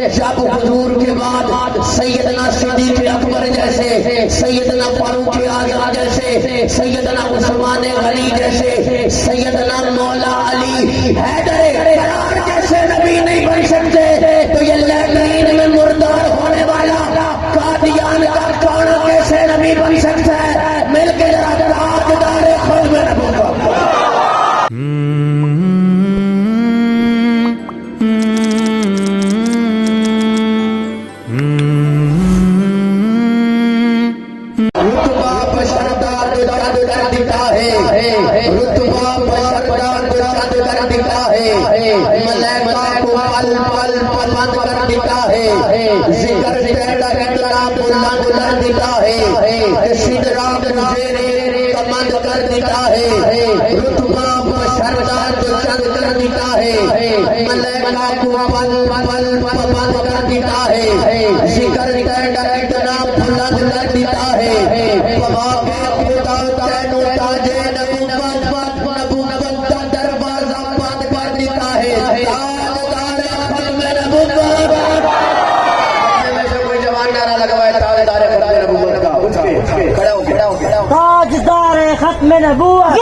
جب حضور کے بعد سیدنا صدیق اکبر جیسے، سیدنا فاروق اعظم جیسے، سیدنا عثمان غنی جیسے، سیدنا مولا علی حیدر قرار جیسے نبی نہیں بن سکتے تو یہ لیٹرین میں مردار ہونے والا قادیان کا کانا کیسے نبی بن سکتا ہے؟ مل کے ذرا تاجدار خود میں نبوت ختم نبوت،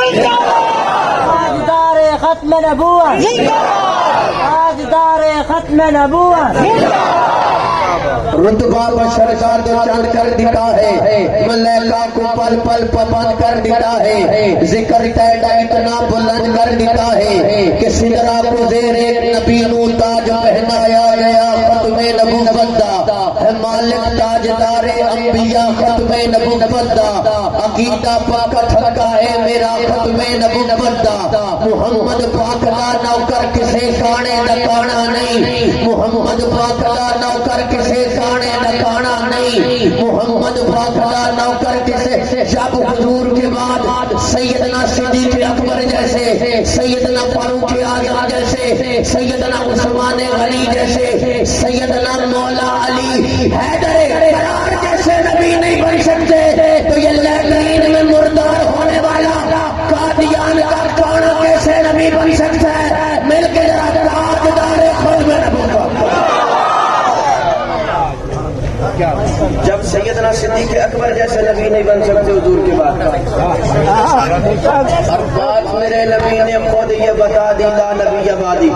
تاجدار ختم نبوت، تاجدار ختم نبوت، رتبہ بشر کا چاند کر دیتا ہے، ملائکہ کو پل پل پابند کر دیتا ہے، ذکر تیرا اتنا بلند کر دیتا ہے کہ سدرا کو زیر ایک نبی نو تاج پہنایا گیا، ختم نبوت دا ہے مالک تاجدار انبیاء، ختم نبوت دا عقیدہ پاک تھکا ہے میرا، ختم نبوت دا محمد پاک دا نوکر کسے کانے نکانا نہیں، محمد پاک دا نوکر کسے کانے نکانا نہیں، محمد پاک دا نوکر کسے، جب حضور کے بعد سیدنا صدیق اکبر جیسے، سیدنا فاروق اعظم جیسے، سیدنا عثمان غنی جیسے، سیدنا مولا علی حیدر قرار جیسے نبی نہیں بن سکتے تو یہ لیٹرین میں مردار ہونے والا قادیان کا کانا کیسے نبی بن سکتا ہے؟ مل کے ذرا تاجدار خود میں نبوت جب سیدنا صدیق اکبر جیسے نبی نہیں بن سکتے حضور کے بعد، اور بات میرے نبی نے خود یہ بتا دی، لا نبی بعدی،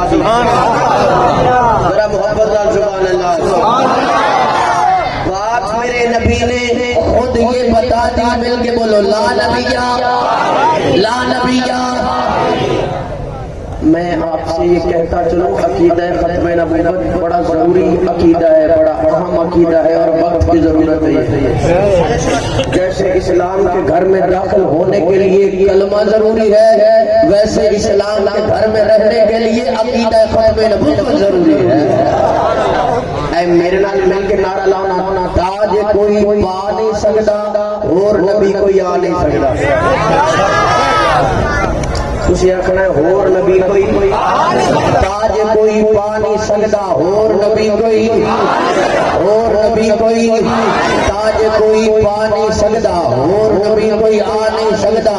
ذرا محبت نال سبحان اللہ، بات میرے نبی نے خود یہ بتا دی، مل کے بولو لا نبیہ، لا نبیہ۔ میں آپ سے یہ کہتا چلوں عقیدہ ختم نبوت بڑا ضروری عقیدہ ہے، بڑا اہم عقیدہ ہے اور وقت کی ضرورت ہے۔ جیسے اسلام کے گھر میں داخل ہونے کے لیے کلمہ ضروری ہے، ویسے اسلام کے گھر میں رہنے کے لیے عقیدہ ختم نبوت ضروری ہے۔ اے میرے نال مل کے نعرہ لاؤ، تاج کوئی پا نہیں سکتا اور نبی کوئی آ نہیں سکتا۔ تسی آخنا ہے ہور نبی کوئی تاج کوئی پا نہیں سکتا، ہور نبی کوئی، ہور نبی کوئی تاج کوئی پا نہیں سکتا، ہور نبی کوئی آ نہیں سکتا،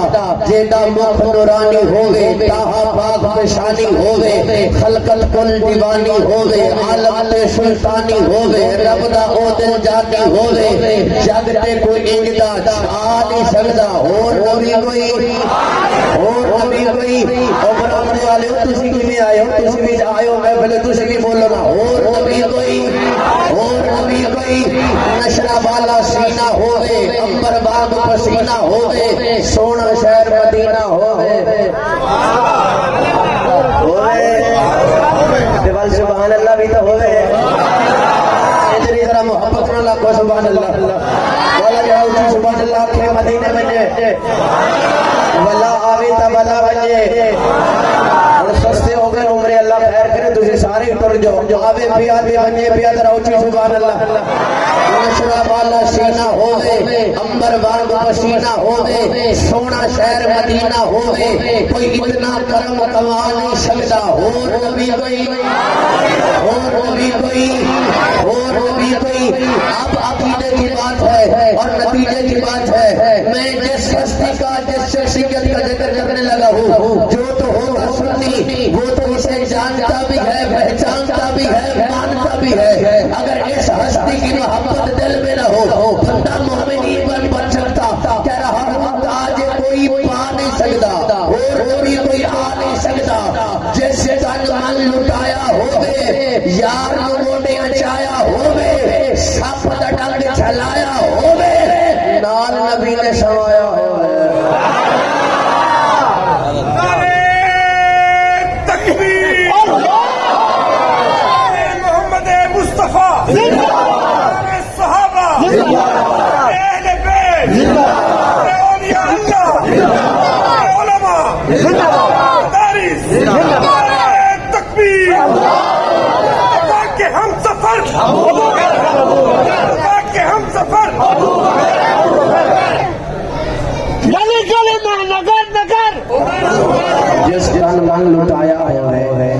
جیڑا مکھ نورانی ہووے، تاہا پاک پشانی ہووے، خلقت کل دیوانی ہووے، عالم تے سلطانی ہووے، رب دا او دل جاتی ہووے، جگ تے کوئی انجدا آ نہیں سکتا، ہور نبی کوئی، ہور نبی کوئی۔ اور بنانے والے ہو تسی کیویں آئے ہو، تسی بھی آئے ہو، میں بھلے تسی بھی بولو نا، اور نبی کوئی، اور نبی کوئی، نشرہ والا سینہ ہووے، امبر باغ پسینہ ہووے، سونا شہر مدینہ ہووے، دیوال سبحان اللہ بھی تو ہووے، اتنی ذرا محبت نہ لکھو سبحان اللہ، والا جاؤ سبحان اللہ کے مدینے میں ولا آوی تا بلا بنجے، اور سستے ہو گئے عمرے اللہ خیر کرے، تسی سارے اتر جو آوے پیا بھی بنجے پیا ترا اچھی سبحان اللہ، نشرہ والا سینہ ہووے، امبر باغ پسینہ ہووے، سونا شہر مدینہ ہووے، کوئی اتنا کرم کما نہیں سکتا، اور نبی کوئی، اور نبی کوئی، اور نبی کوئی۔ اب عقیدے کی بات ہے اور نتیجے کی بات ہے، میں جس ہستی کا جس شخصیت کا ذکر کرنے لگا ہوں، جو تو ہو سنی وہ تو اسے جانتا بھی ہے، پہچانتا بھی ہے، مانتا بھی ہے، اگر اس ہستی کی محبت دل میں نہ ہو بندہ مومن ایمان بن سکتا. کہہ رہا ہوں آج کوئی پا نہیں سکتا اور کبھی کوئی آ نہیں سکتا. جس تن من لٹایا ہوگے یار موڈے اچایا ہوگے سپ دا ڈنگ چلایا ہوگے نال نبی نے سوایا ہوگا. جس جان من لٹایا ہوئے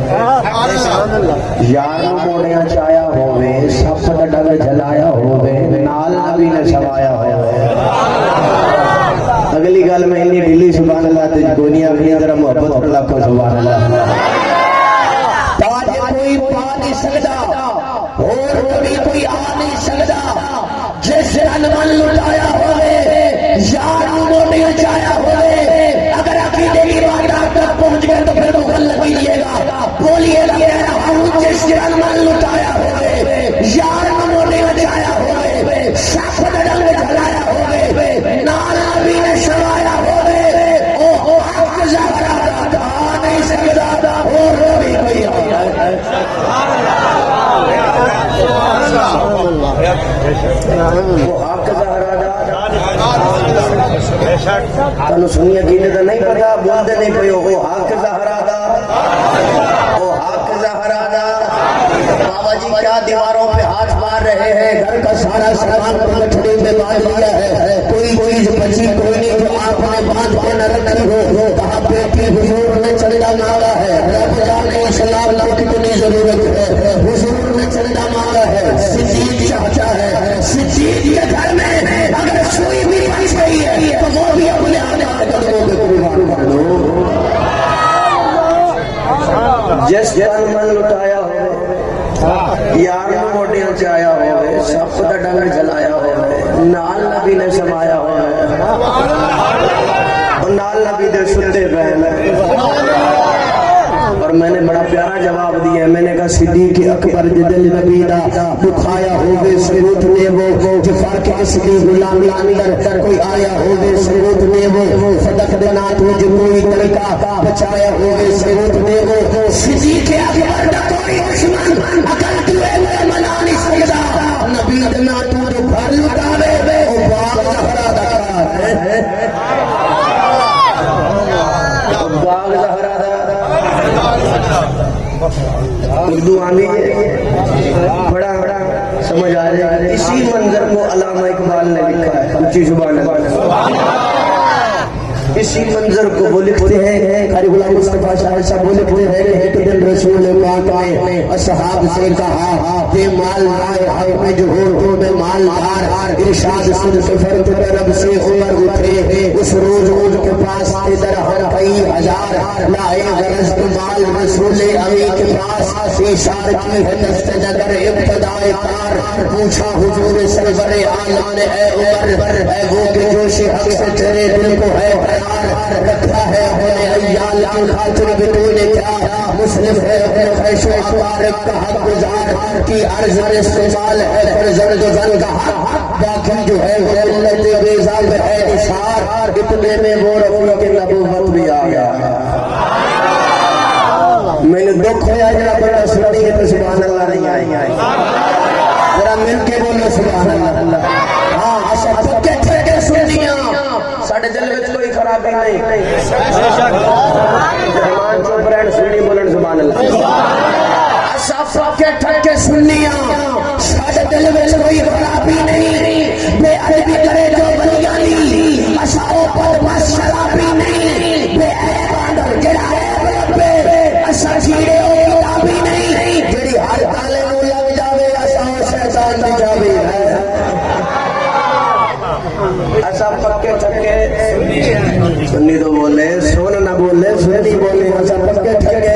یار موڑیاں چایا ہوئے سپ دا ڈنگ جلایا ہوئے نال نبی نے سوایا ہوئے. اگلی گل میں انی ڈھیلی سبحان اللہ تے دنیا بھی ذرا محبت کر لاکھو سبحان اللہ. تاج کوئی پا نہیں سکتا اور کبھی کوئی آ نہیں سکتا. جس جان من لٹایا ہوئے یار موڑیاں چایا ہوئے اگر عقیدے کی بات آپ تک پہنچ گئے تو پھر تو غلط ہی لیے گا. بولیے گا جس جان من لٹایا ہوئے یار موڑے بجایا ہوئے سپ دا ڈنگ جلایا ہوئے نال نبی نے سوایا ہوئے. او حق زہرا دا آ نہیں سکتا اور بھی کوئی وہ حق زہرا دا تنو سنی عقیدے دا نہیں پتا بولتے نہیں پہ وہ حق زہرا دا وہ حق زہرا دا. بابا جی کیا دیواروں پہ ہاتھ مار رہے ہیں گھر کا سارا سامان پلٹنے میں باندھ لیا ہے کوئی چیز بچی کوئی نہیں جو آپ نے باندھ کے نہ رکھی ہو. کہاں بیٹی حضور نے چندہ مانگا ہے رب جانے اسلام کو کتنی ضرورت ہے. حضور نے چندہ مانگا ہے سجید چاہتا ہے سجید کے گھر میں اگر سوئی بھی بچ گئی ہے تو وہ بھی اپنے آنے قدموں پہ قربان کرو. جس جان من لٹایا ہوئے یار موٹیاں چایا ہوئے سپ دا ڈنگ جلایا ہوئے نال نبی نے سمایا ہوئے اور نال نبی دے ستے پہلے. اور میں نے بڑا پیارا جواب دیا ہے. میں نے کہا صدیق اکبر دل نبی دا دکھایا ہوگے ثبوت نے وہ جفا کے اصلی غلام اندر کوئی آیا ہوگے ثبوت نے وہ صدق دینا تو جمہوری طریقہ بچایا ہوگے ثبوت نے وہ صدیق اکبر دا کوئی دشمن اگر توے میں منا نہیں سکتا نبی دینا تو جو گھر لٹاوے وہ باغ زہرا دا کار ہے باغ زہرا دا. اردو آنے بڑا سمجھ آ رہا ہے. اسی منظر کو علامہ اقبال نے لکھا ہے اونچی زبان اللہ. اسی منظر کو وہ لکھتے ہیں قاری غلام مصطفیٰ شاہ صاحب وہ لکھتے ہیں کہ ایک دن رسول پاک نے اصحاب سے کہا کہ مال لائے ہے میں جوہر ہوں میں مالدار. ارشاد سن کے فرد رب سے عمر اٹھے اس روز ان کے پاس درہم کئی ہزار لائے غرض مال رسول امی کے پاس اشار کی ہے دست نگر ابتدائے کار. پوچھا حضور سرور عالم نے اے عمر اے وہ کہ جوش حق سے تیرے دل کو ہے رکھا ہے ہونے ایال کی خاطر بھی تو نے کیا مسلم ہے خیش و اقارب کا حق گزار کی عرض میں استعمال ہے پر زرد زن کا حق باقی جو ہے وہ ملت بیزاب ہے اشار اتنے میں وہ رسول کی نبوت بھی آ گیا. میں نے دکھ ہویا جڑا بڑا سنی ہے تو سبحان اللہ نہیں آئی ذرا مل کے بولو سبحان اللہ. ہاں ایسا پکے ٹھیکے سنیاں ساڑھے دل میں کوئی خرابی نہیں. رحمان جو برینڈ سنی بولن سبحان اللہ. اصاف کے ٹھکے سنیاں ساڑھے دل میں کوئی خرابی نہیں. بے عربی کرے جو بنیانی اصاو پر بس شرابی نہیں. بے عیب آندر جڑا عیب ربے اصا جیڑے ہو کتابی نہیں. جڑی ہر تالے نو لگ جاوے اصاو شیطان دی جاوے ایسا پکے ٹھکے سنی تو بولے سن نہ بولے سنی بولے ایسا پکے ٹھکے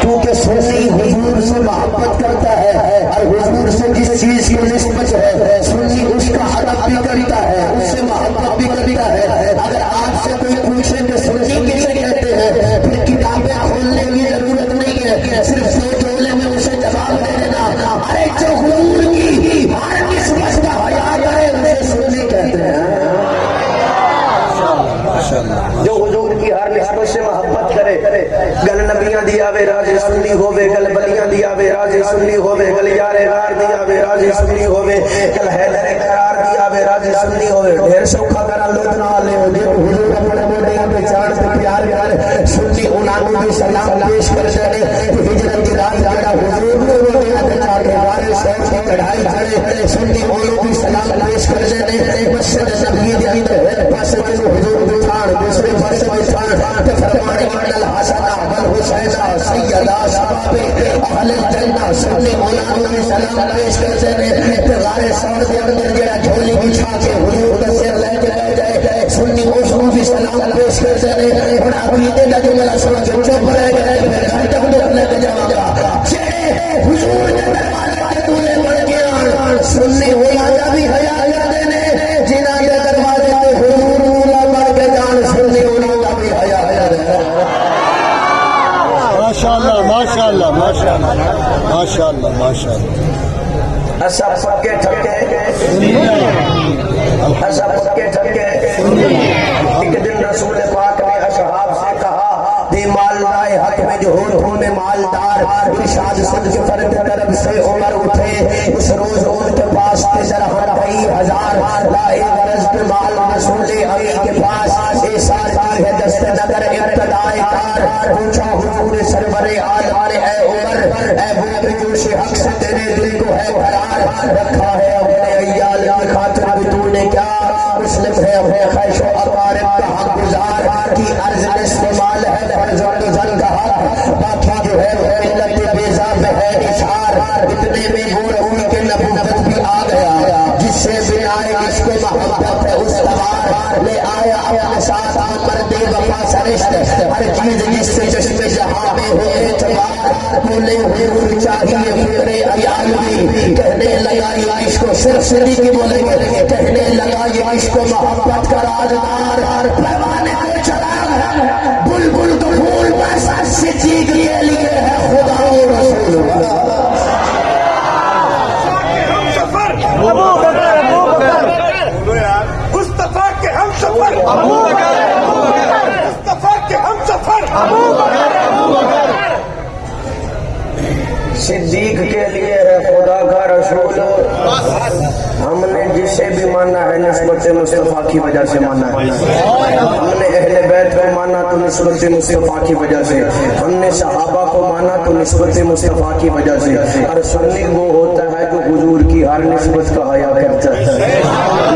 کیونکہ سنی حضور سے محبت کرتا ہے اور حضور حضور سے جس چیز کی نسبت ہے سنی اس کا ادب بھی کرتا ہے، اس سے محبت بھی کرتا ہے۔ اگر آپ سے کوئی پوچھے کہ سنی کسے کہتے ہیں، پھر کتابیں کھولنے کی ضرورت نہیں ہے، صرف دو جملے میں اسے جواب دے دینا، ارے جو حضور کی ہر نسبت کا حیا کرے اسے سنی کہتے ہیں۔ جو حضور کی ہر نسبت سے محبت کرے، گل نبیاں دیا وے راضی سنی ہوے، گل بلیاں دیا وے راضی سنی ہوے، گل یار غار دیا وے راضی سنی ہوے، گل حیدر قرار دیا وے راضی سنی ہوے۔ ڈھیر سوکھا کرا لوگ نہ لے جو حضور اپنے موڈیاں پہ چاڑ کے پیار کر سنی انہاں کو بھی سلام پیش کر دے۔ ہجرت کی رات جڑا حضور نے موڈیاں پہ چاڑ کے ہمارے شہر کی کڑھائی چڑھے، سنی انہوں کو بھی سلام پیش کر دے۔ مسجد نبی دے اندر پاس میں حضور بٹھان، دوسرے پاس بٹھان تے فرمانے والا حسن بل حسین سیدہ شباب اہل الجنہ، سنی انہوں کو بھی سلام پیش کر دے۔ تے غار سور دے اندر جڑا جھولی بچھا کے حضور کا سر لے کے جائے، سنی اس کو بھی سلام پیش کر دے۔ اور عقیدے کا جملہ سن چپ رہ گئے، پھر گھر تک لے کے جاؤں گا چہرے حضور کے دروازے پہ تولے پڑ کے آن، سنی ہویا جا بھی حیا دینے جنہاں کے دروازے پہ حضور مولا پڑ کے جان، سنی انہوں کا بھی حیا دینے۔ ماشاءاللہ ماشاءاللہ ماشاءاللہ ماشاءاللہ ماشاءاللہ۔ ایسا پکے ٹھکے ایسا پکے ٹھکے۔ ایک دن رسول پاک نے اصحاب سے کہا دی مال لائے حق میں جو ہو میں مالدار، ارشاد سن کے فرد طرف سے عمر اٹھے، اس روز ان کے پاس درہم کئی ہزار، لائے غرض کے مال رسول علی کے پاس، ایسار کی ہے دست نظر ابتدائے کار، پوچھا حضور سرور عالم اے عمر، اے وہ جوش حق سے تیرے دل کو ہے قرار رکھا ہے اپنے عیال کی خاطر بھی تو نے کیا؟ مسلم ہے اپنے خیش و اقارب کا حق گزار کی عرض نصف مال ہے فرض و زن کا حق، باقی جو ہے وہ ملت بیزا میں ہے اشار، اتنے میں وہ رسول کے نبوت بھی آ گیا جس سے بنائے اس کو محبت ہے اس تبار، لے آیا اپنے ساتھ مرد وفا سرشت، ہر چیز جس سے چشم جہاں میں ہو اعتبار، بولے حضور چاہیے فکر عیال بھی، کہنے لگا یہ عشق کو صرف سنی کی بولیں گے، کہنے لگا یہ عشق کو محبت کا رازدار، پیوانے کو چلا بلبل تو پھول بس سے چیخ لیے ہے خدا و رسول اللہ۔ ابو بکر مصطفیٰ کے ہم سفر، مصطفیٰ کے ہم سفر، صدیق کے لیے ہے خدا کا رسول، ہم نے جسے بھی مانا ہے نسبت مصطفیٰ کی وجہ سے مانا ہے، ہم نے اہل بیت کو مانا تو نسبت مصطفیٰ کی وجہ سے، ہم نے صحابہ کو مانا تو نسبت مصطفیٰ کی وجہ سے، اور سنی وہ ہوتا ہے جو حضور کی ہر نسبت کا حیا کرتا ہے۔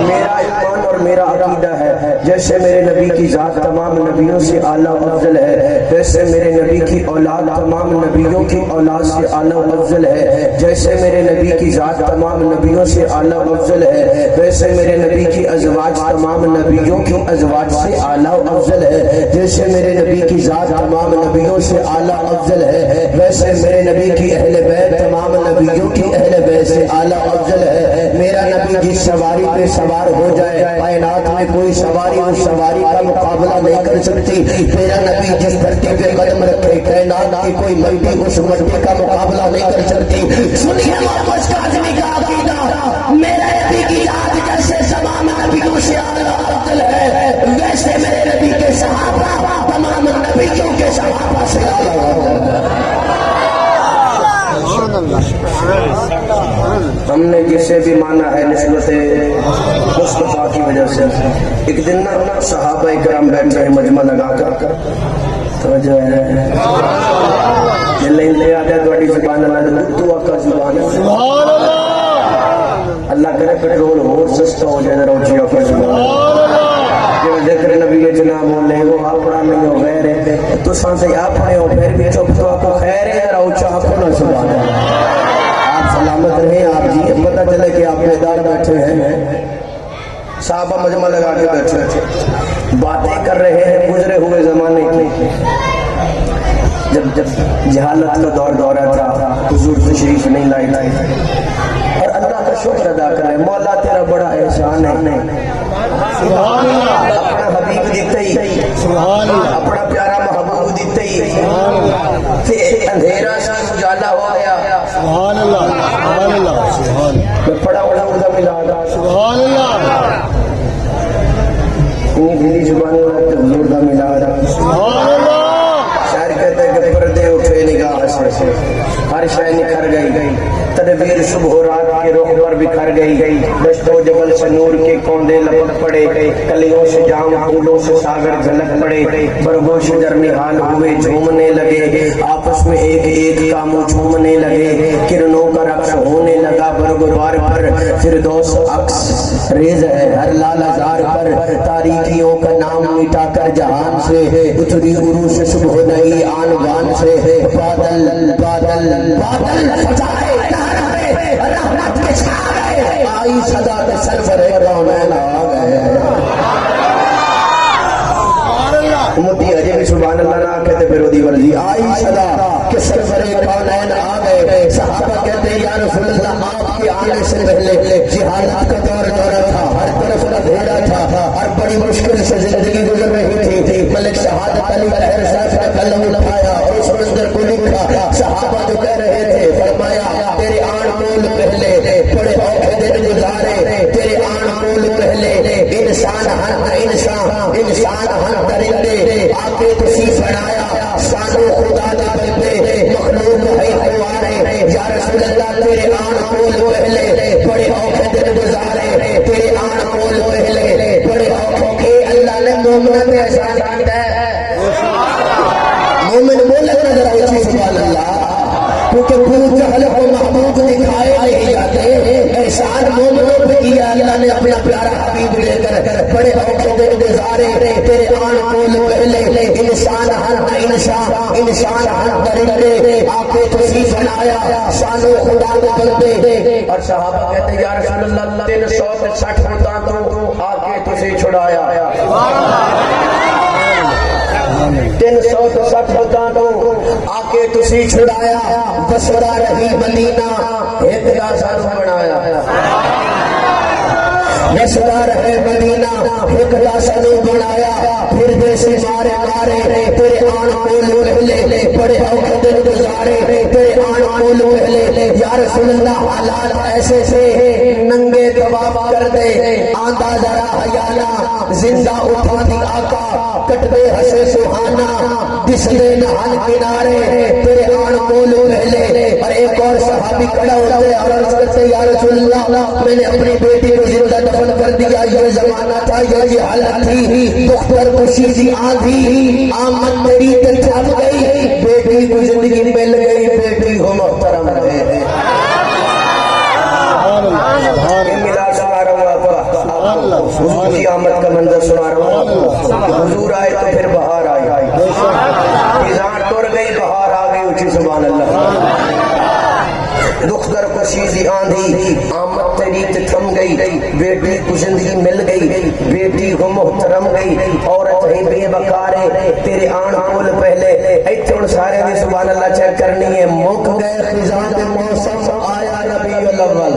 میرا ایمان اور میرا عقیدہ ہے جیسے میرے نبی کی ذات تمام نبیوں سے اعلیٰ و افضل ہے، ویسے میرے نبی کی اولاد تمام نبیوں کی اولاد سے اعلیٰ و افضل ہے، جیسے میرے نبی کی ذات تمام نبیوں سے اعلیٰ و افضل ہے، ویسے میرے نبی کی ازواج تمام نبیوں کی ازواج سے اعلیٰ و افضل ہے، جیسے میرے نبی کی ذات تمام نبیوں سے اعلیٰ و افضل ہے، ویسے میرے نبی کی اہل بیت تمام نبیوں کی اہل بیت سے اعلیٰ و افضل ہے۔ میرا نبی جس سواری پہ سوار ہو جائے کائنات میں کوئی سواری اس سواری کا مقابلہ نہیں کر سکتی، میرا نبی جس دھرتی پہ قدم رکھے کائنات کی کوئی مٹی اس مٹی کا مقابلہ نہیں کر سکتی۔ سنیے محمد کاظمی کا عقیدہ، میرے نبی کی ذات جیسے تمام نبیوں سے اعلیٰ افضل ہے، ویسے میرے نبی کے صحابہ تمام نبیوں کے صحابہ سے اعلیٰ افضل ہے۔ ہم نے جسے بھی مانا ہے نسبت مصطفیٰ کی وجہ سے۔ ایک دن نا صحابہ کرام بیٹھ رہے مجمع لگا کر توجہ ہے جلے لے آتے تھوڑی زبان اللہ تو آقا زبان اللہ کرے پیٹرول اور سستا ہو جائے روچی آقا زبان جو ذکر نبی جناب بولے وہ اپنا نہیں ہو غیر ہے تو سانسے آپ پڑے ہو پھر بھی چپ تو آقا خیر ہے روچا اپنا زبان آپ سلامت رہیں آپ جی پتہ چلے کہ آپ میدان بیٹھے ہیں صحابہ مجمع لگا کے بیٹھے باتیں کر رہے ہیں گزرے ہوئے زمانے کی جب جہالت کا دورہ تھا حضور تشریف نہیں لائے اور اللہ کا شکر ادا کرے مولا تیرا بڑا احسان ہے اپنا حبیب دیتے ہی اپنا پیارا محبوب دیتے ہی اندھیرا سا اجالا ہو گیا سبحان اللہ سبحان اللہ سبحان اللہ میں پڑا بڑا اردو ملا گا سبحان اللہ دلی زبان حضور کا ملا رہا سبحان اللہ شاعر کہتے ہیں کہ پردے اٹھے نگاہ سے ہر شے نکھر گئی تدبیر صبح و رات کے رخ پر بکھر گئی دشت و جبل سے نور کے کوندے لپک پڑے کلیوں سے جام پھولوں سے ساگر جھلک پڑے برگوں شجر نہال ہوئے جھومنے لگے آپس میں ایک ایک کا منہ جھومنے لگے کرنوں کا رقص ہونے لگا برگوار پر فردوس عکس ریز ہے ہر لال ازار پر تاریکیوں کا نام مٹا کر جہان سے اتری عروج صبح نئی آن بان سے بادل بادل بادل سجائے رحمت کے چھائے آئی صدا کے سرور کونین آ گئے امتی اجے بھی سبحان اللہ نہ کہتے پھر ودی ورزی آئی صدا کہ سرور کونین آ گئے صحابہ کہتے ہیں یا رسول اللہ آپ کے آنے سے پہلے جہالت کا دورہ تھا ہر طرف اندھیرا تھا ہر بڑی مشکل سے زندگی گزر رہی تھی ملک شہادت علی طاہر صاحب نے قلم اٹھایا اور اس منظر کو لکھا صحابہ جو کہہ رہے تھے فرمایا تیرے آن کول پہلے بڑے اوکھے دن گزارے تیرے آن کول پہلے انسان ہن درندے آگے تسی بنایا سانو خدا دے بندے مخلوق ہے خوارے یا رسول اللہ تیرے آن کول پہلے بڑے اوکھے دن گزارے تیرے آن کول پہلے بڑے اوکھے اللہ نے مومن پہ احسان کیا ہے مومن بولے نظر آئی سبحان اللہ کیونکہ بھول جہل کو محبوب دکھائے نہیں جاتے احسان مومنوں پہ کیا اللہ نے اپنا پیارا حبیب لے کر بڑے اوکھے دن گزارے تیرے آن کول پہلے انسان ہن درندے آکے تسی بنایا سانو خدا کے بندے اور صحابہ کہتے ہیں یا رسول اللہ 360 بندہ تو آکے تسی چھڑایا 360 بندہ تو آکے تسی چھڑایا بسرا رہی مدینہ ایک دا سانو بنایا بسرا رہے مدینہ ایک دا سانو بنایا پھر جیسے مارے تیرے آن کول پہلے بڑے اوکھے دن گزارے تیرے آن کول پہلے یا رسول اللہ حالات ایسے سے ننگے کباب کر دے آندہ ذرا حیانا زندہ اٹھا دی آقا کٹ دے ہسے سہانا دس دے نہان کنارے تیرے آن کول پہلے اور ایک اور صحابی کھڑا ہوتے اور عرض کرتے یا رسول اللہ میں نے اپنی بیٹی کو زندہ دفن کر دیا یہ زمانہ تھا یہ حالت تھی دختر خوشی سی آندھی آمد میری دل تھم گئی بیٹی کو زندگی مل گئی بیٹی ہو محترم ہے ملا سنا رہا ہوں آپ کو حضور کی آمد کا منظر سنا رہا ہوں حضور آئے تو پھر بہار آئی خزاں ٹر گئی بہار آ گئی اچھی سبحان اللہ دختر خوشی سی آندھی آمد تیری تھم گئی بیٹی کو زندگی مل گئی بیٹی کو محترم گئی عورت ہی بے بکارے تیرے آن کول پہلے ایتھے ان سارے دی سبحان اللہ چیک کرنی ہے مک گئے خزاں دے موسم آیا ربیع الاول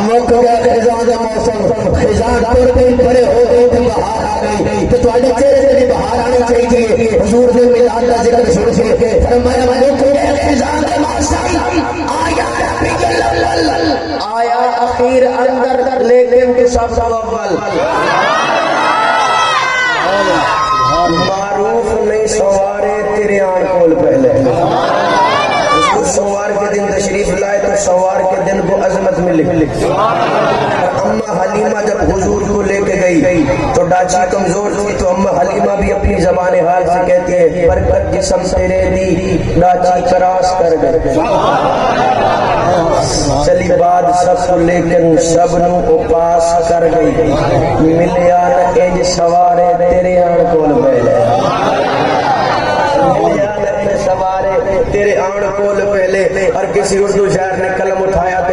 مک گئے خزاں دے موسم خزاں ٹر گئی بڑے ہو گئی بہار آ گئی تو تواڈے چہرے تے بہار آنی چاہیے حضور دے میلاد دا ذکر سن کے فرمایا مک گئے خزاں دے موسم آیا ربیع الاول آیا اخیر اندر لیکن کے سب اول معروف نہیں سوارے تیرے آن کول پہلے حضور سوار کے دن تشریف لائے تو سوار کے دن کو عظمت ملی اماں حلیمہ جب حضور کو لے کے گئی تو ڈاچی کمزور تھی تو اماں حلیمہ بھی اپنی زبان حال سے کہتی ہے برکت جسم تیرے دی ڈاچی کراس کر گئے چلی بات سب لیکن سب نو کو پاس کر گئی ملیا نہ انج سوارے تیرے آن کول پہلے تیرے آن کول پہلے اور کسی اردو شاعر نے قلم اٹھایا تو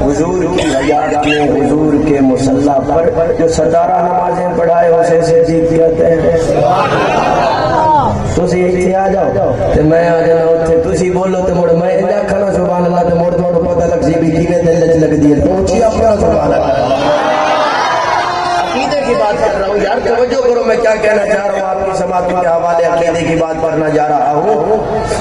حضور کی حیات میں حضور کے مصلی پر جو ستارہ نمازیں پڑھائے اسے صدیق کہتے ہیں. تسی ایتھے آ جاؤ تے میں آ جانا اوتھے تسی بولو تے مڑ میں اندا کھانا سبحان اللہ تے مڑ تھوڑا پتہ لگ سی بھی کیویں دل وچ لگدی ہے. پہنچی اپنا سبحان اللہ. عقیدے کی بات کر رہا ہوں یار, توجہ کرو میں کیا کہنا چاہ رہا ہوں. آپ کی سماعت کے حوالے عقیدے کی بات کرنا جا رہا ہوں.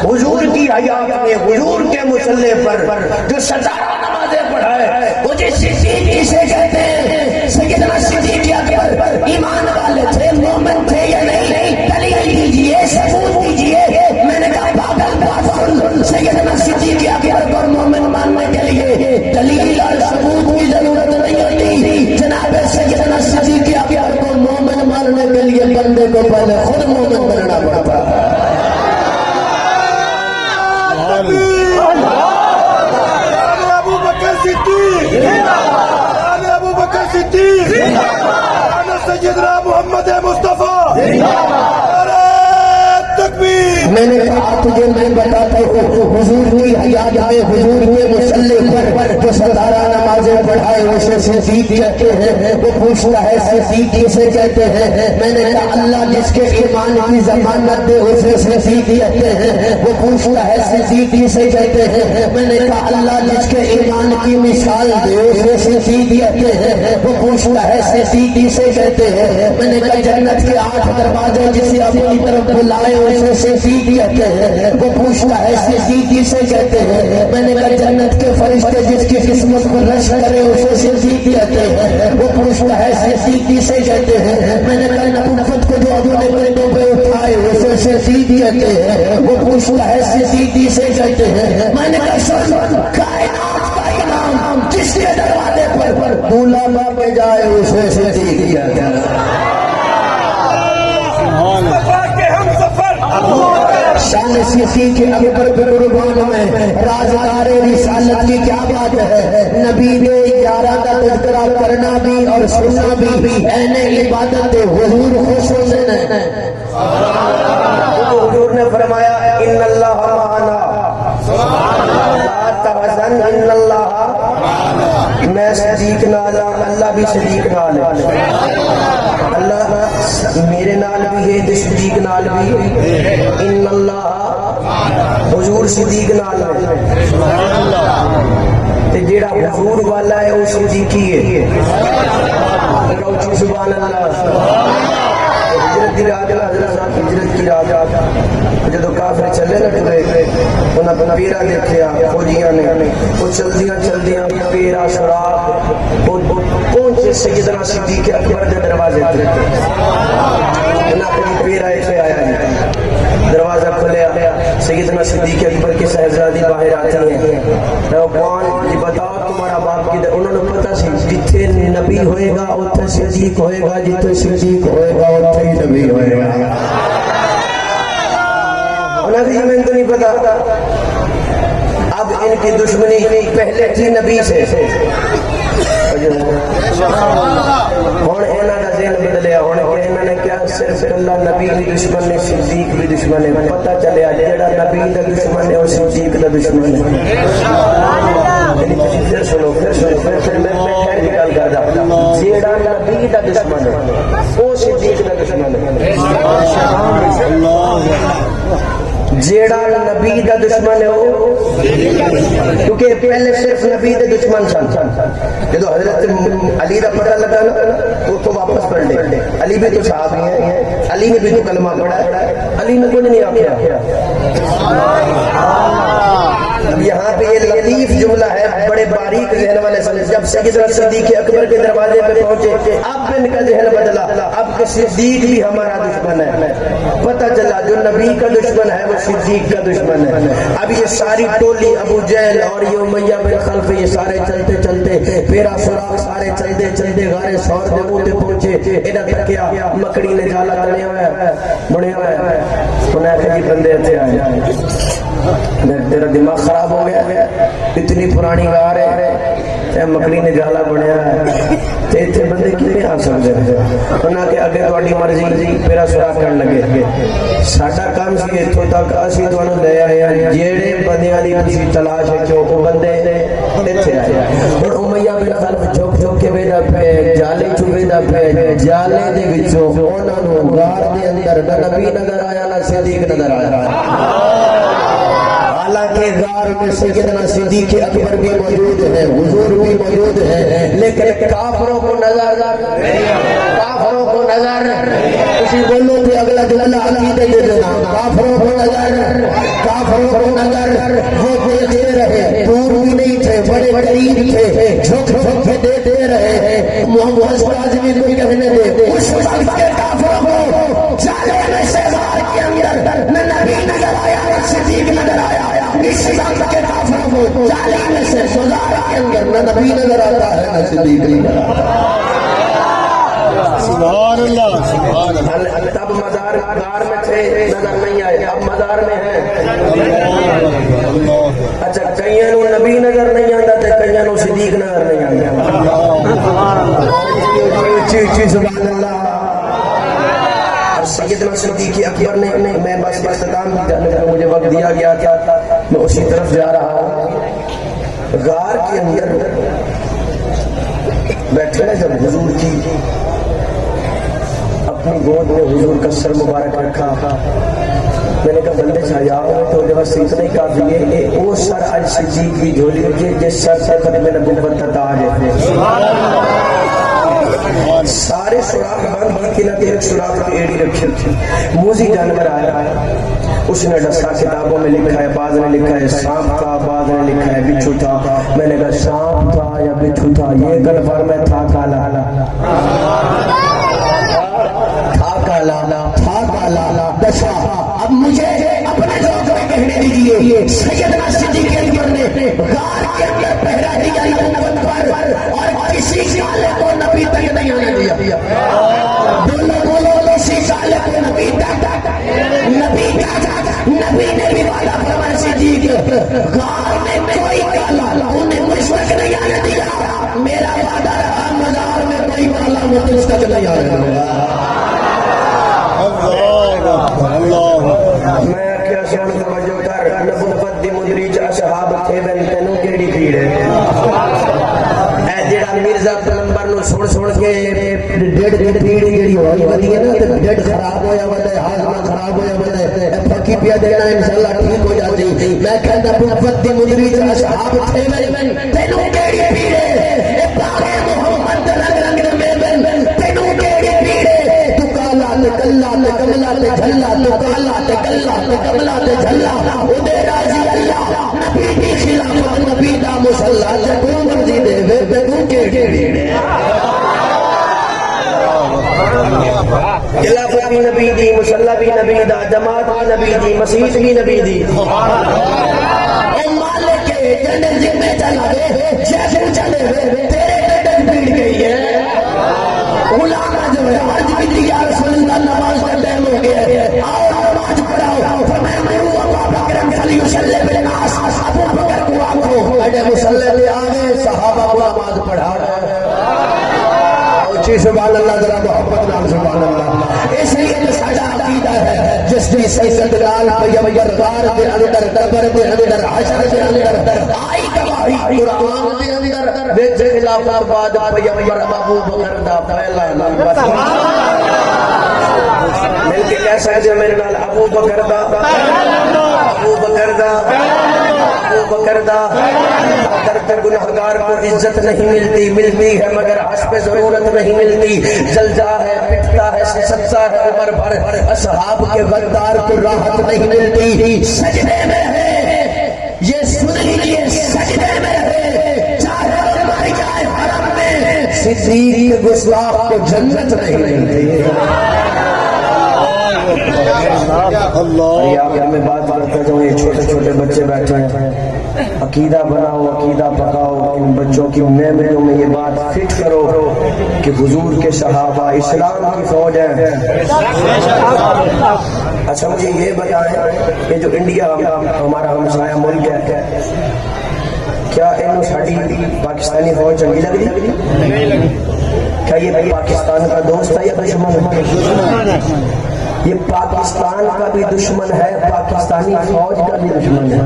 حضور کی حیات میں حضور کے مصلی پر جو ستارہ نمازیں پڑھائے وہ جس صدیق کسے کہتے ہیں؟ سیدنا صدیق اکبر ایمان والے تھے, مومن تھے یا نہیں؟ دلیل دیجئے, ثبوت دیجئے. میں نے کہا پاگل بات سن, سیدنا صدیق اکبر کو مومن ماننے کے لیے دلیل اور ثبوت کی ضرورت نہیں ہوتی. جناب سیدنا صدیق اکبر کو مومن ماننے کے لیے بندے کو پہلے خود مومن بننا پڑتا ہے. ابو بکر صدیق, ابو بکر صدیق, سیدنا محمد مصطفیٰ. میں نے کہا تجھے میں بتاتا ہوں حضور کی حیات میں حضور کے مصلی پر جو ستارہ نمازیں پڑھائے اسے صدیق کہتے ہیں. وہ پوچھتا ہے صدیق کسے کہتے ہیں؟ میں نے کہا اللہ جس کے ایمان کی ضمانت دے اسے صدیق کہتے ہیں. وہ پوچھتا ہے صدیق کسے کہتے ہیں؟ میں نے کہا اللہ جس کے ایمان کی مثال دے اسے صدیق کہتے ہیں. وہ پوچھتا ہے صدیق کسے کہتے ہیں؟ میں نے کہا جنت کے 8 دروازے جسے اپنی طرف بلائے اسے صدیق کہتے ہیں. وہ پوچھتا ہے صدیق کسے کہتے ہیں؟ میں نے کہا جنت کے فرشتے جس کی قسمت کو رش کرے اسے صدیق کہتے ہیں. وہ پوچھتا ہے صدیق کسے کہتے ہیں؟ میں نے کہا نبوت کو جو اپنے پردوں پہ اٹھائے اسے صدیق کہتے ہیں. وہ پوچھتا ہے صدیق کسے کہتے ہیں؟ میں نے کہا سن کائنات کا امام جس کے دروازے پر بولا نہ پہ جائے اسے صدیق کہتے ہیں. شان صدیق اکبر کے قربان میں رازدار رسالت کی کیا بات ہے. نبی نے 11 کا تذکرہ کرنا بھی اور سننا بھی عین عبادت حضور خوش ہوتے ہیں. حضور نے فرمایا ان اللہ معنا لا تحزن ان اللہ, میں صدیق نال اللہ بھی صدیق نال ہے. اللہ میرے نال بھی ہے, صدیق نال بھی. ان اللہ حضور صدیق نال ہے. جیڑا حضور والا ہے وہ صدیقی ہے. سبحان اللہ. ہجرت کی رات ہجرت کی رات جدو کافر چلے نہ ٹرے انہاں پیرا دیکھیا فوجیاں نے وہ چلدیاں پیرا سراغ پہنچے سیدنا صدیق اکبر کے دروازے تے. انہاں کہیں پیرا ایسے آیا ہے, دروازہ کھلیا, سیدنا صدیق اکبر کی صاحبزادی باہر آتی ہیں. کون جی بتاؤ تمہارا باپ کدھر؟ انہوں نے پتا سی جتھے نبی ہوئے گا اتھے صدیق ہوئے گا, جتھے صدیق ہوئے گا اتھے ہی نبی ہوئے گا. انہوں نے ہمیں تو نہیں پتا. اب ان کی دشمنی پہلے تھی نبی سے, ہوں انہوں کا ذہن بدلیا. ہوں انہوں نے کیا صرف اللہ نبی بھی دشمن نے صدیق بھی دشمن ہے. پتہ چلیا جیڑا نبی کا دشمن ہے اور صدیق کا دشمن ہے. پھر سنو پھر میں ٹھہر کے گل کردا. جیڑا نبی کا دشمن ہے وہ صدیق کا دشمن ہے. جیڑا نبی دا دشمن ہے وہ, کیونکہ پہلے صرف نبی دے دشمن سن. جدو حضرت علی دا پتہ لگا نا وہ تو واپس پڑھ لے. علی بھی تو صحابی ہیں, علی نے بھی تو کلمہ پڑھا ہے, علی نے کچھ نہیں آخیا. اب یہاں پہ یہ لطیف جملہ ہے, بڑے باریک ذہن والے سمجھ. جب سیدنا صدیق اکبر کے دروازے پہ پہنچے اب ان کا ذہن بدلا. اب کہ صدیق بھی ہمارا دشمن ہے. پتہ چلا جو نبی کا دشمن ہے وہ صدیق کا دشمن ہے. اب یہ ساری ٹولی ابو جہل اور یہ امیہ بن خلف یہ سارے چلتے چلتے پیرا سراغ سارے چلتے غار ثور دے منہ تے پہنچے. ادھر تکیا مکڑی نے جالا تنیا ہوا ہے بنیا ہوا ہے. انہیں آخر جی بندے اتنے آئے, تیرا دماغ خراب ہو گیا, اتنی پرانی غار ہے, مکڑی نے جالا بنیا تے اتنے بندے کتنے آ سکتے ہیں انہاں کہ اگے تہاڈی مرضی پھر سراغ کرن لگے ساڈا کام سی اتھوں تک اسی تانوں لے آئے ہیں جیڑے بندیاں دی تسی تلاش ہے او بندے ایتھے آئے ہن امیہ بن خلف جھک جھک کے ویدا پے جالے چ ویدا پے جالے دے وچوں انہاں نوں غار دے اندر نہ نبی نظر آیا نہ صدیق نظر آیا حالانکہ غار میں سیدنا صدیق اکبر بھی موجود ہے حضور بھی موجود ہے لیکن کافروں کو نظر اسی بولو کہ اگلا جملہ عقیدے دے دینا کافروں کو نظر وہ دیکھتے رہے دور بھی نہیں تھے بڑے قریب تھے جھک جھک کے دے رہے محمد اعظمی کو کہنے دے اس وقت کے کافروں کو جالے میں سے غار کے اندر نہ نبی نظر آیا نہ صدیق نظر آیا اس وقت کے کافروں کو جالے میں سے غار کے اندر نہ نبی نظر آتا ہے نہ صدیق نظر آتا ہے سبحان اللہ سبحان اللہ تب مزار غار میں تھے نظر نہیں آئے اب مزار میں ہیں اچھا کئیاں نو نبی نظر نہیں آتا تے کئیاں نو صدیق نظر نہیں آتا سبحان اللہ سیدنا صدیق اکبر نے میں بس اختتام کی جانے کا مجھے وقت دیا گیا تھا میں اسی طرف جا رہا ہوں غار کے اندر بیٹھے نا جب حضور کی اپنی گود میں حضور کا سر مبارک رکھا میں نے کہا بندے چھایا تو جب اتنا ہی کافی ہے کہ وہ سر آج صدیق کی جھولی ہوئی جس سر سے ختم نبوت کا تاج ہے سارے سوراخ بند کی نہ ایک سوراخ کی ایڑی رکھی موزی جانور آیا اس نے ڈسا کتابوں میں لکھا ہے بعض نے لکھا ہے سانپ تھا بعض نے لکھا ہے بچھو تھا میں نے کہا سانپ تھا یا بچھو تھا یہ کنفرم میں تھا کالا دشا اب مجھے اپنے ذوق میں کہنے دیجیے سیدنا صدیق اکبر نے غار کے اندر پہرا دیا نبوت پر اور کسی سالے کو نبی تک نہیں آنے دیا بولو کسی سالے کو نبی تک نبی نے بھی وعدہ فرمایا صدیق غار میں کوئی کالا انہیں مجھ تک نہیں آنے دیا میرا وعدہ رہا مزار میں کوئی کالا مجھ تک نہیں آنے دیا میں کیا شان توجہ کر نبوت دی مدریج اصحاب تھے بن تینوں کیڑی بھیڑ ہے اے جڑا مرزا پیغمبر نو سن کے ڈیڑھ بھیڑ جڑی ہوئی ودی ہے نا تے ڈیڑھ خراب ہویا ودا ہے ہاضمہ خراب ہویا ودا ہے پکی پیا دینا انشاءاللہ ٹھیک ہو جاتی میں کہندا نبوت دی مدریج اصحاب تھے بن تینوں کیڑی بھیڑ ہے اے پاک محمد رنگ میں بن تینوں کیڑی بھیڑ ہے تو کالا تے کلا تے کملا تے جھلا تو کالا تے کلا تے کملا تے جھلا او دے راضی اللہ نبی دی خلافت نبی دا مصلا جو مرضی دے وے تو کیڑی خلافت بھی نبی دی مصلا بھی نبی دا جماعت بھی نبی دی مسجد بھی نبی دی اے مالک کے جنت میں چلا دے جیسے چلے تیرے ڈڈ بھیڑ گئی ہے علماء جو ہے آج بھی دی یا رسول اللہ نماز کا ٹائم ہو گیا ہے آؤ نماز پڑھاؤ فرمایا مرو ابو بکر فلیصلی بالناس ابو بکر کو آنکھو اے مصلی لے آگے صحابہ کو نماز پڑھا رہے اچھی سبحان اللہ ذرا محبت نام سبحان اللہ اس لیے جو ساڈا عقیدہ ہے جس نے سید لال پیغمبر غار دے اندر قبر دے اندر حشر دے اندر آئی گواہی قرآن دے اندر وچ خلافت بعد پیغمبر ابو بکر دا پہلا نمبر مل کے کہہ سکتے میرے نال ابو بکر دا ابو بکر دا ابو بکر دا کرتے گنہگار کو عزت نہیں ملتی ہے مگر حسب ضرورت نہیں ملتی جلتا ہے پٹتا ہے سسکتا ہے عمر بھر اصحاب کے غدار کو راحت نہیں ملتی سجدے میں ہے یہ سن لیجیے سجدے میں ہے چاہے مر جائے حرم میں صدیق گستاخ کو جنت نہیں ملتی اللہ میں بات کرتا ہوں یہ چھوٹے چھوٹے بچے بیٹھے ہیں عقیدہ بناؤ عقیدہ پکاؤ ان بچوں کی میموریوں میں یہ بات فٹ کرو کہ حضور کے صحابہ اسلام کی فوج ہے اچھا مجھے یہ بتائیں کہ جو انڈیا ہمارا ہمسایہ ملک ہے کیا انہوں ساڑی پاکستانی فوج چنگی لگ رہی؟ کیا یہ پاکستان کا دوست ہے یا دشمن ہے؟ یہ پاکستان کا بھی دشمن ہے، پاکستانی فوج کا بھی دشمن ہے۔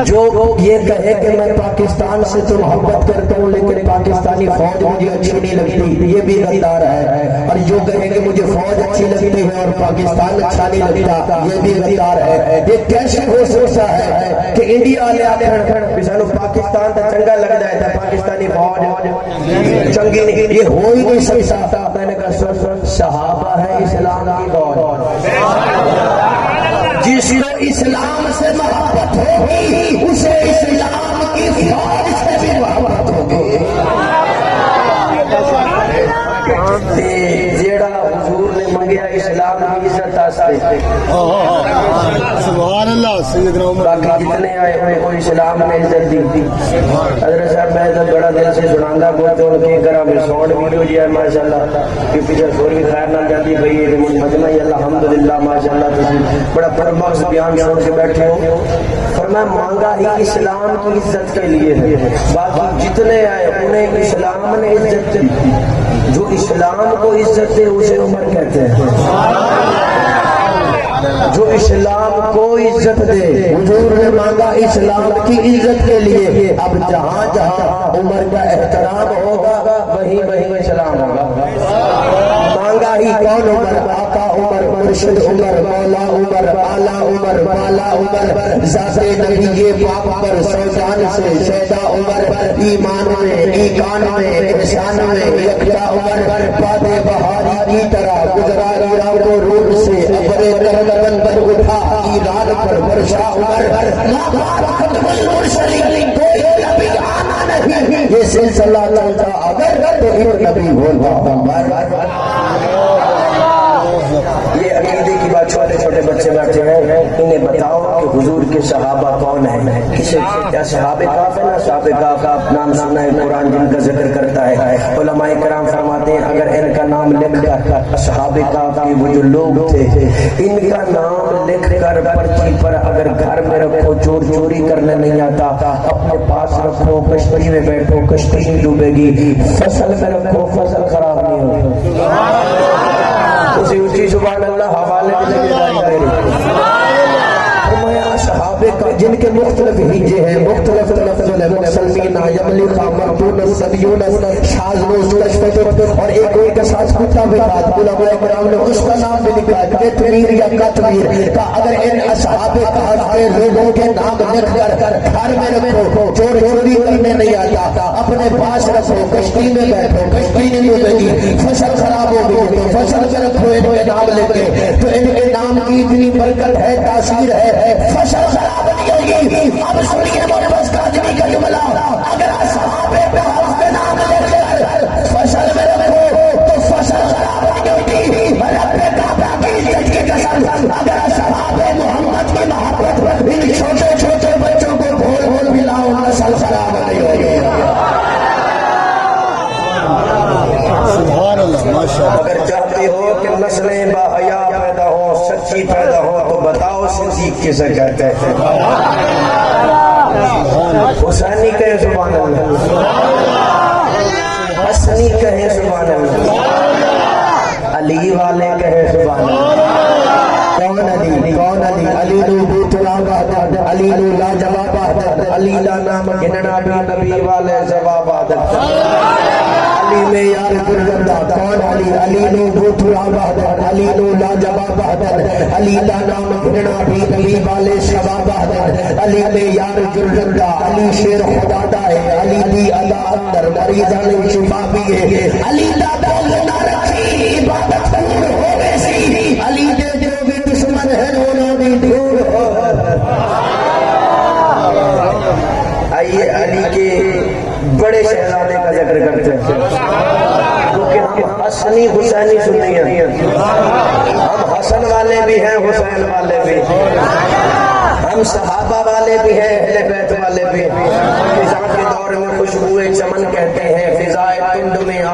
جو یہ کہے کہ میں پاکستان سے تو محبت کرتا ہوں لیکن پاکستانی فوج مجھے اچھی نہیں لگتی، یہ بھی غدار ہے۔ اور جو کہے کہ مجھے فوج اچھی لگتی ہے اور پاکستان اچھا نہیں لگتا، یہ بھی غدار ہے۔ یہ کیسے ہو سکتا ہے کہ انڈیا والے آخر سانو پاکستان کا چنگا لگ جائے تھا، پاکستانی فوج چنگی نہیں؟ یہ ہو ہی نہیں سکتا۔ میں نے کہا صحابہ ہے اسلام کی فوج، جس کو اسلام سے محبت ہوگی اسے اسلام کی فوج سے بھی محبت ہوگی۔ جیڑا حضور نے منگیا اسلام کی عزت واسطے، سبحان اللہ سیدنا عمر، باقی جتنے آئے ہوئے کوئی اسلام نے عزت دی۔ حضرت صاحب میں تو بڑا دل سے سناندہ بہت ان کی کرا میں سونڈ ویڈیو جی ہے ماشاءاللہ کہ پیچھے سوری خیر نہ جاتی بھئی مجمع الحمدللہ ماشاءاللہ تسی بڑا پرمخص بیان سن کے بیٹھے ہو۔ فرمایا مانگا ہی اسلام کی عزت کے لیے ہے، باقی جتنے آئے انہیں اسلام نے عزت دی۔ جو اسلام کو عزت دے اسے عمر کہتے ہیں، جو اسلام کو عزت دے۔ حضور نے مانگا اسلام کی عزت کے لیے، اب جہاں جہاں عمر کا احترام ہوگا وہیں وہیں اسلام ہوگا۔ مانگا ہی کون عمر؟ آقا عمر، مرشد عمر، مولا عمر، اعلیٰ عمر، بالا عمر، ذات نبی پاک پر سوجان سے شیدا عمر، ایمان میں ایقان میں احسان میں یکتا عمر، باد بہاری کی طرح گزرا روڑا کو روح سے ابرے کرن پر اٹھا ایران پر برشا عمر، ختم المرسلین کوئی نبی آنا نہیں، یہ سلسلہ چلتا اگر تو ایک نبی ہوتا عمر۔ یہ عقیدے کی بات چھوٹے چھوٹے بچے بیٹھے ہیں، انہیں بتاؤ کہ حضور کے صحابہ کون ہیں؟ کسے کیا صحابہ کاف ہے نا؟ صحابہ کاف نام سنا ہے قرآن جن کا ذکر کرتا ہے۔ علماء کرام فرماتے ہیں اگر ان کا نام لکھ کر صحابہ کاف کے وہ جو لوگ تھے ان کا نام لکھ کر پرچی پر اگر گھر میں رکھو، چور چوری کرنے نہیں آتا، اپنے پاس رکھو، کشتی میں بیٹھو کشتی نہیں ڈوبے گی، فصل میں رکھو فصل خراب نہیں ہوگی۔ اسی اونچی سبحان اللہ حوالے میں لگے فرمایا صحابے کا جن کے مختلف ہیجے ہیں، مختلف لفظ ہیں، مسلمین یملیقہ مرتون سبیون شاذ تشفت، اور ایک کوئی کے ساتھ کتا بھی بات علماء کرام نے اس کا نام بھی لکھا ہے تطویر یا کتویر کا۔ اگر ان اصحاب کہف کے لوگوں کے نام لکھ کر گھر میں رکھو، چور چوری کرنے نہیں آتا، اپنے پاس رکھو، کشتی میں بیٹھو کشتی نہیں ڈوبے گی، فصل خراب ہو گئی تو فصل میں رکھو ان کے نام لکھ کے، تو ان کے نام کی اتنی برکت ہے، تاثیر ہے، فصل خراب نہیں ہوگی۔ اب سنیے محبت کا جی کا جملہ، اگر اصحاب کہف کے نام لکھ کر فصل میں رکھو تو فصل خراب نہیں ہوگی۔ رب کعبہ کی عزت کی قسم اگر اصحاب محمد کی محبت ان چھوٹے چھوٹے بچوں کو بھول بھول ملاؤ، نسل خراب نہیں ہوگی۔ سبحان اللہ ماشاءاللہ۔ اگر چاہتے ہو کہ نسلیں باحیا پیدا ہو، سچی پیدا ہو، تو بتاؤ صدیق کسے کہتے ہیں؟ حسینی کہے سبحان اللہ، حسنی کہے سبحان اللہ، علی والے کہے سبحان اللہ۔ کون علی؟ کون علی؟ علی نو بوتلا بہدر، علی نو لا جواب بہدر، علی لا نام گننا بھی نبی والے جواب بہدر، علی میں یار گردہ کون علی؟ علی نو بوتلا بہدر، علی نو لا جواب بہدر، علی لا نام گننا بھی نبی والے جواب بہدر، علی میں یار گردہ، علی شیر خدا دا ہے، علی دی ادا اندر مریضان شفا بھی ہے، علی دا دل نہ رکھی عبادت دور ہو ویسی، علی دے جو بھی دشمن ہے انہوں بھی دور ہو۔ آئیے علی کے بڑے شہزادے کا ذکر کرتے ہیں کیونکہ ہم حسنی حسینی سنی ہیں، ہم حسن والے بھی ہیں حسین والے بھی، ہم صحابہ والے بھی ہیں اہل بیت والے بھی۔ فضا کے دور میں خوشبوئے چمن کہتے ہیں، فضائے تند میں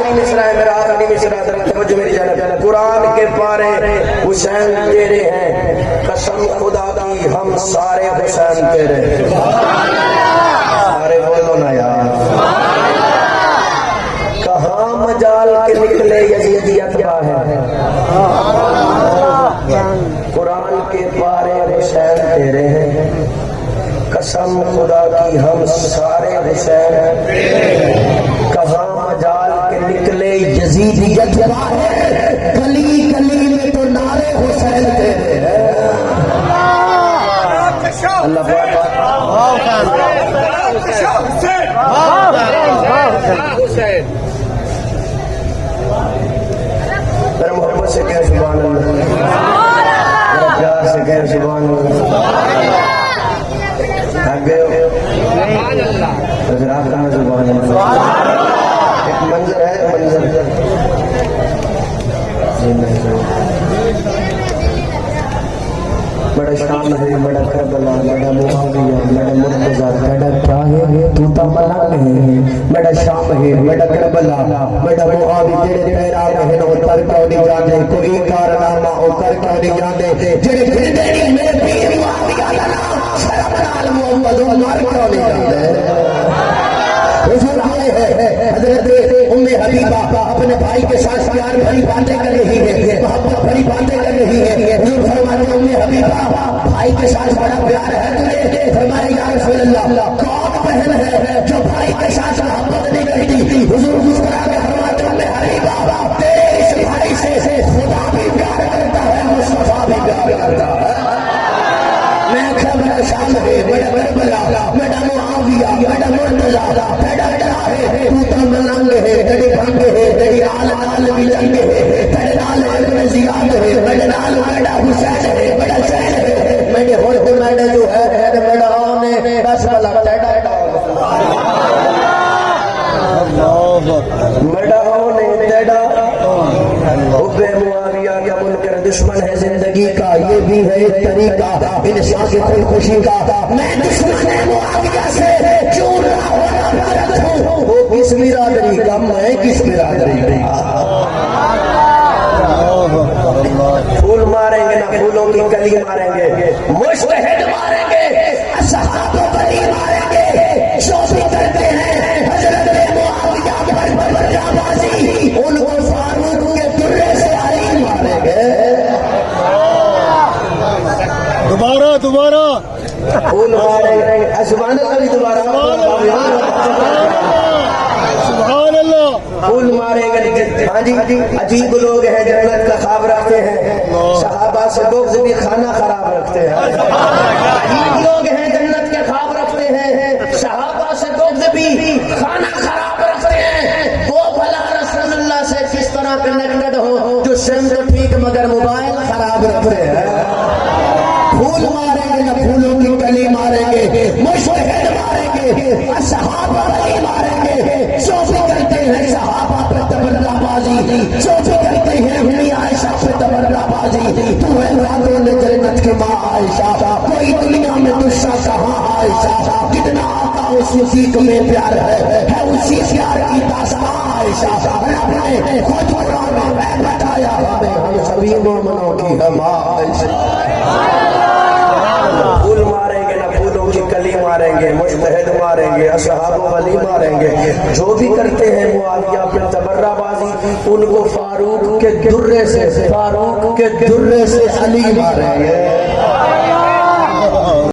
آخری مصرع ہے میرا آخری مصرع ذرا توجہ میری جانب قرآن کے پارے حسین تیرے ہیں قسم خدا کی ہم سارے حسین تیرے سارے بولو نا یار کہاں مجال کے نکلے یزیدیت کا ہے قرآن کے پارے حسین تیرے ہیں قسم خدا کی ہم سارے حسین کہاں مجال کے نکلے یزیدیت کا ہے گلی گلی میں تو نعرے حسین تیرے ہیں اللہ میرے محبت سے کہہ سبحان اللہ میرے پیار سے کہہ سبحان اللہ تھک گئے ہو تو پھر آپ کہاں سبحان اللہ ایک منظر ہے منظر بڑا شام ہے بڑا کربلا بڑا معاویہ بڑا مرتضیٰ بڑا کیا ہے تو تا ملنگ ہے بڑا شام ہے بڑا کربلا بڑا معاویہ جڑے پیرا بہن او کر کیوں نہیں جاندے کوئی کارنامہ او کر کیوں نہیں جاندے جڑے پھردے نہیں میرے پیر معاویہ دا نام شرم نال محمد عمر کیوں نہیں جاندے حضور آئے ہیں حضرت ام حبیبہ اپنے بھائی کے ساتھ پیار بھری باتیں کر رہی ہے محبت بھری باتیں کر رہی ہے حضور فرماتے ہیں ام حبیبہ بھائی کے ساتھ بڑا پیار ہے تجھے فرمایا یا رسول اللہ کون بہن ہے جو بھائی کے ساتھ محبت نہیں کرتی حضور مسکرا کے فرماتے ہیں ام حبیبہ تیرے اس بھائی سے خدا بھی پیار کرتا ہے مصطفیٰ بھی پیار کرتا ہے میں خبر شام ہے بڑا کربلا بڑا معاویہ بڑا مرتضیٰ بڑا ڈرا ہے تو تا ملنگ ہے تیری بھنگ ہے تیری آل نال بھی لنگ ہے تیرے نال ابن زیاد ہے بڑا نال بڑا حسین ہے بڑا چین ہے میں نے ہو میں نے جو ہے بڑا آنے بس بلا ٹیڈا بڑا آنے ٹیڈا حب معاویہ کا منکر دشمن ہے زندگی کا یہ بھی ہے ایک طریقہ انسان کی خودکشی کا میں دشمن معاویہ سے کیوں رہا ہوں وہ کس برادری کا میں کس برادری کا پھول ماریں گے نہ پھولوں کی کلی ماریں گے مجتہد ماریں گے اصحاب ولی ماریں گے جو بھی کرتے ہیں حضرت معاویہ پر برجا بازی ان کو فاروق کے درے سے علی ماریں گے دوبارہ پھول ماریں گے سبحان اللہ بھی دوبارہ سبحان اللہ پھول ماریں گے ہاں جی عجیب لوگ ہیں جنت کا خواب رکھتے ہیں صحابہ سے بغض بھی کھانا خراب رکھتے ہیں عجیب لوگ ہیں جنت کے خواب رکھتے ہیں صحابہ سے بغض بھی کھانا خراب رکھتے ہیں وہ بھلا رسول اللہ سے کس طرح کنیکٹڈ ہو جو سم تو ٹھیک مگر موبائل خراب رکھتے ہیں پھول ماریں گے نہ پھولوں کی کلی ماریں گے مجتہد ماریں گے صحابہ ولی ماریں گے جو بھی کرتے ہیں صحابہ پہ تبرہ بازی جو بھی کرتے ہیں امی عائشہ پہ تبرہ بازی تو ہے راتوں نے جنت کی ماں عائشہ کوئی دنیا میں دوسرا کہاں عائشہ کتنا آقا اسی تمہیں پیار ہے اسی پیار کی داستان عائشہ رب نے خود قرآن میں بتایا ہمیں ہم سبھی مومنوں کی ہم عائشہ پھول ماریں گے نہ پھولوں کی کلی ماریں گے مجتہد ماریں گے اصحاب ولی ماریں گے جو بھی کرتے ہیں معاویہ پہ تبرہ بازی ان کو فاروق کے درے سے علی ماریں گے